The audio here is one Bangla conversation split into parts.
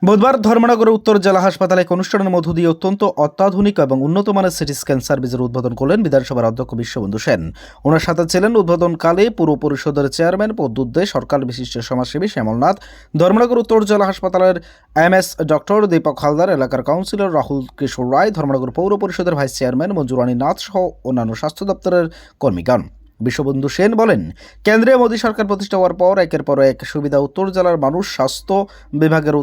বুধবার ধর্মনগরের উত্তর জেলা হাসপাতালে এক অনুষ্ঠানের মধ্য দিয়ে অত্যন্ত অত্যাধুনিক এবং উন্নত মানের সিটি স্ক্যান সার্ভিসের উদ্বোধন করলেন বিধানসভার অধ্যক্ষ বিশ্ববন্ধু সেন। ওনার সাথে ছিলেন উদ্বোধনকালে পুর পরিষদের চেয়ারম্যান প্রদ্যুৎ দে, সরকার বিশিষ্ট সমাজসেবী শ্যামলনাথ, ধর্মনগর উত্তর জেলা হাসপাতালের MS ডক্টর দীপক হালদার, এলাকার কাউন্সিলর রাহুল কিশোর রায়, ধর্মনগর পৌর পরিষদের ভাইস চেয়ারম্যান মঞ্জুরানী নাথ সহ অন্যান্য স্বাস্থ্য দপ্তরের কর্মীগণ। বিশ্ববন্ধু সেন বলেন, কেন্দ্রে মোদী সরকার প্রতিষ্ঠা হওয়ার পর একের পর এক সুবিধা উত্তর জেলার মানুষ স্বাস্থ্য বিভাগের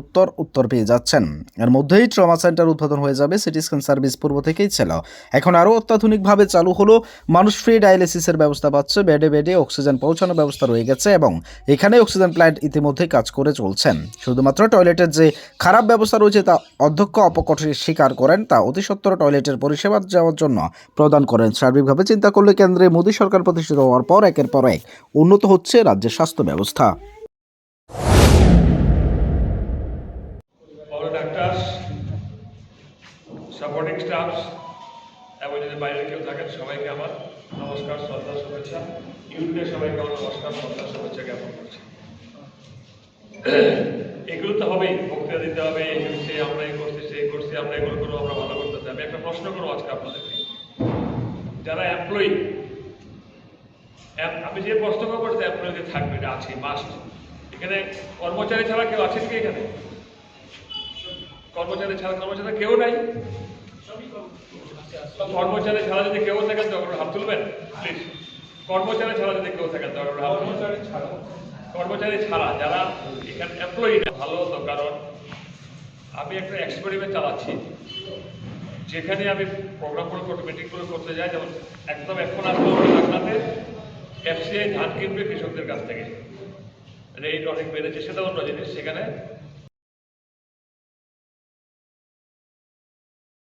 উত্তর পেয়ে যাচ্ছেন। এর মধ্যেই ট্রমা সেন্টার উদ্বোধন হয়ে যাবে। সিটি স্ক্যান সার্ভিস পূর্ব থেকেই ছিল, এখন আরও অত্যাধুনিকভাবে চালু হলো। মানুষ ফ্রি ডায়ালিসিসের ব্যবস্থা পাচ্ছে, বেডে বেডে অক্সিজেন পৌঁছানোর ব্যবস্থা রয়ে গেছে এবং এখানে অক্সিজেন প্ল্যান্ট ইতিমধ্যেই কাজ করে চলছেন। শুধুমাত্র টয়লেটের যে খারাপ ব্যবস্থা রয়েছে তা অধ্যক্ষ অপকটে স্বীকার করেন, তা অতি সত্বর টয়লেটের পরিষেবা যাওয়ার জন্য প্রদান করেন। সার্বিকভাবে চিন্তা করলে কেন্দ্রে মোদী সরকার প্রতিষ্ঠিত হওয়ার পর একের পর এক উন্নত হচ্ছে রাজ্যের স্বাস্থ্য ব্যবস্থা। ডাক্তারস, সাপোর্টিং স্টাফস এবং যদি বাইরে কেউ থাকেন সবাইকে আমার নমস্কার, শ্রদ্ধা, শুভেচ্ছা। ইউনিটের সবাইকে আমার নমস্কার, শ্রদ্ধা, শুভেচ্ছা জ্ঞাপন করছি। এগুলো তো হবেই, বক্তৃতা দিতে হবে, এই করছি, আমরা এই করছি, সেই করছি, আমরা এগুলো করবো, আমরা ভালো করতে চাই। আমি একটা প্রশ্ন করবো আজকে আপনাদেরকে, যারা এমপ্লয়ি, আমি যে প্রশ্ন করবো সেটা এমপ্লয়িতে থাকবে, এটা আছে, মাস্ট। এখানে কর্মচারী ছাড়া কেউ আছেন কি? এখানে কর্মচারী ছাড়া কেউ নাই? কর্মচারী ছাড়া যদি কেউ থাকেন তো হাত তুলবেন প্লিজ। কর্মচারী ছাড়া যদি কেউ থাকেন তো কর্মচারী ছাড়া যারা এখানে এমপ্লয়ি, ভালো তো। কারণ আমি একটা এক্সপেরিমেন্ট চালাচ্ছি, যেখানে আমি প্রোগ্রামগুলো করতে, মিটিংগুলো করতে যাই। যেমন একদম এখন আসলে ঢাকাতে FCI ধান কিনবে কৃষকদের কাছ থেকে, রেট অনেক বেড়েছে, সেটা অন্য জিনিস। সেখানে